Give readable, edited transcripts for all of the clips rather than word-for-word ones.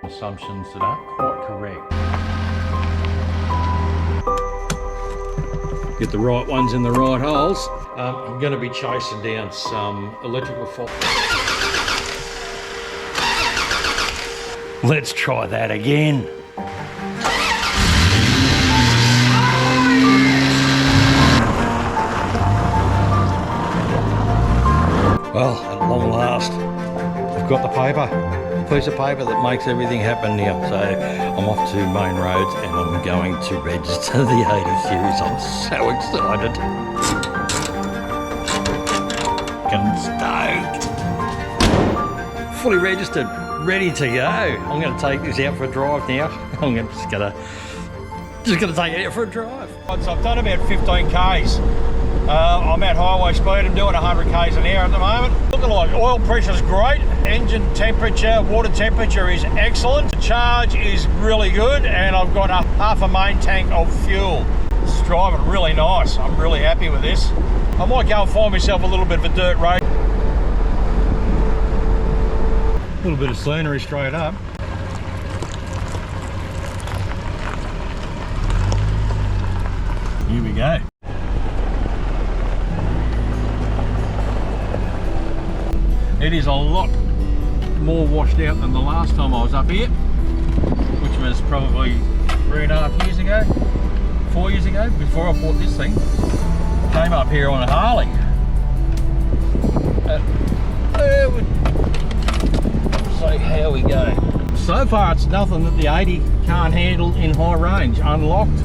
assumptions that aren't quite correct. Get the right ones in the right holes. I'm going to be chasing down some electrical fault. Let's try that again. Well, at long last, I've got the paper, the piece of paper that makes everything happen now. So I'm off to Main Roads and I'm going to register the 80 series. I'm so excited. I'm stoked. Fully registered, ready to go. I'm going to take this out for a drive now. I'm just going to take it out for a drive. So I've done about 15 Ks. I'm at highway speed. I'm doing 100 Ks an hour at the moment. Looking like oil pressure's great. Engine temperature, water temperature is excellent. The charge is really good, and I've got half a main tank of fuel. It's driving really nice. I'm really happy with this. I might go and find myself a little bit of a dirt road. A little bit of scenery straight up. Here we go. It is a lot more washed out than the last time I was up here, which was probably 3.5 years ago, 4 years ago, before I bought this thing. Came up here on a Harley. So how we go. So far it's nothing that the 80 can't handle in high range, unlocked.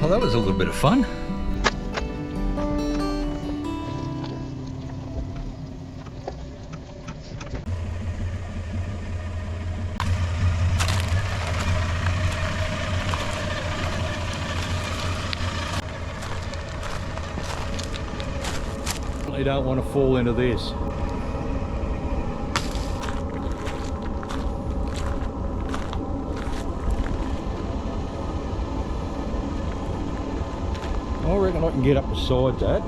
Well, that was a little bit of fun. You don't want to fall into this. I reckon I can get up beside that.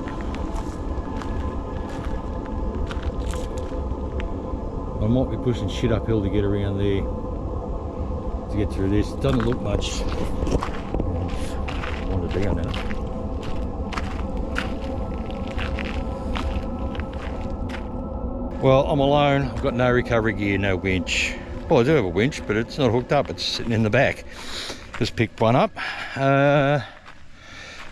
I might be pushing shit uphill to get around there, to get through this. It doesn't look much. I want to down now. Well, I'm alone. I've got no recovery gear, no winch. Well, I do have a winch, but it's not hooked up, it's sitting in the back. Just picked one up. I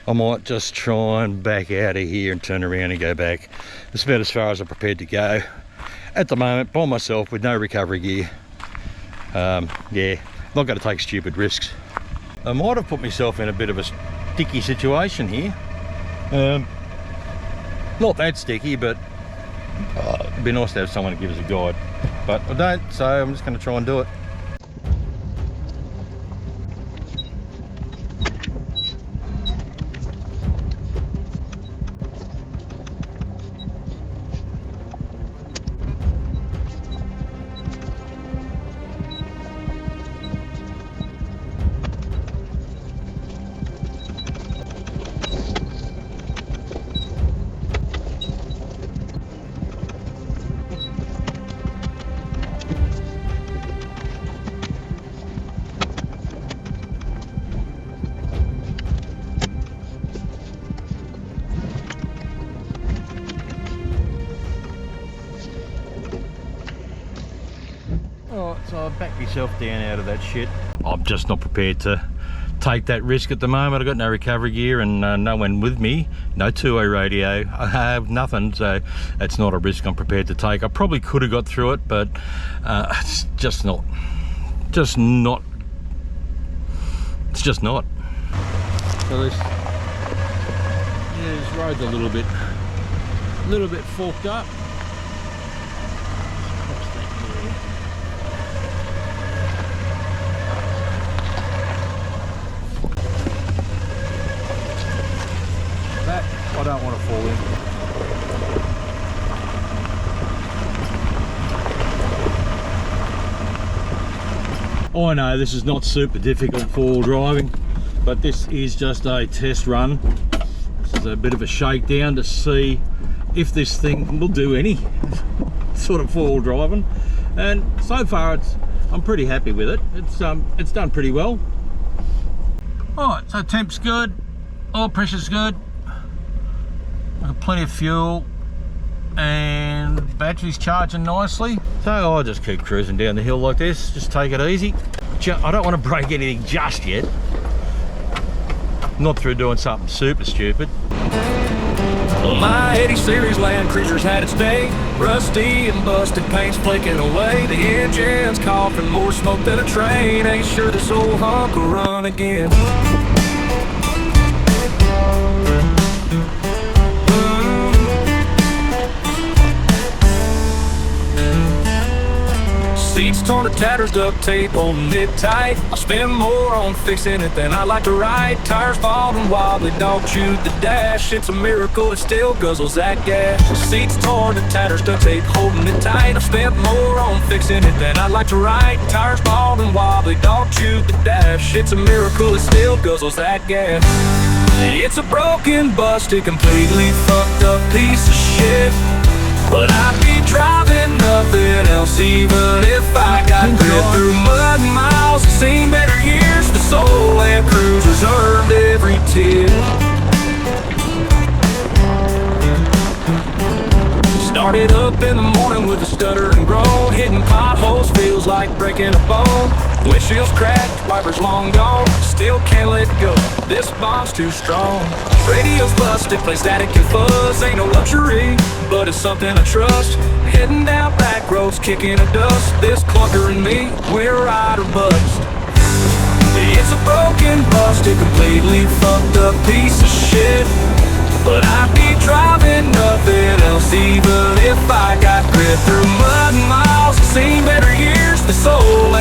might just try and back out of here and turn around and go back. It's about as far as I'm prepared to go at the moment, by myself with no recovery gear. Yeah, not going to take stupid risks. I might have put myself in a bit of a sticky situation here. Not that sticky, but it'd be nice to have someone to give us a guide. But I don't, so I'm just going to try and do it. Alright, so I've backed myself down out of that shit. I'm just not prepared to take that risk at the moment. I've got no recovery gear and no one with me, no two-way radio. I have nothing, so it's not a risk I'm prepared to take. I probably could have got through it, but it's just not. It's just not. So this road's a little bit forked up. I don't want to fall in. I know this is not super difficult for driving, but this is just a test run. This is a bit of a shakedown to see if this thing will do any sort of four-wheel driving, and so far I'm pretty happy with it. It's done pretty well. Alright, so temp's good, oil pressure's good. Got plenty of fuel and battery's charging nicely, so I'll just keep cruising down the hill like this, just take it easy. I don't want to break anything just yet, not through doing something super stupid. Well, my 80 Series LandCruiser's had its day, rusty and busted, paint's flaking away, the engine's coughing more smoke than a train, ain't sure this old hunk will run again. Seats torn to tatters, duct tape holding it tight. I spend more on fixing it than I like to ride. Tires bald and wobbly, dog chewed the dash. It's a miracle it still guzzles that gas. Seats torn to tatters, duct tape holding it tight. I spent more on fixing it than I like to ride. Tires bald and wobbly, dog chewed the dash. It's a miracle it still guzzles that gas. It's a broken, busted, completely fucked up piece of shit, but I'd be driving nothing else even if I got grit through mud and miles and seen better years. This old LandCruiser's earned every tear. Started up in the morning with a stutter and groan, hitting potholes feels like breaking a bone. Windshield's cracked, wipers long gone, still can't let go, this bond's too strong. Radio's busted, plays static and fuzz, ain't no luxury, but it's something I trust. Heading down back roads, kicking a dust, this clunker and me, we're ride or bust. It's a broken, busted, completely fucked up piece of shit, but I'd be driving nothing else even if I got grit through mud and miles and seen better years. This old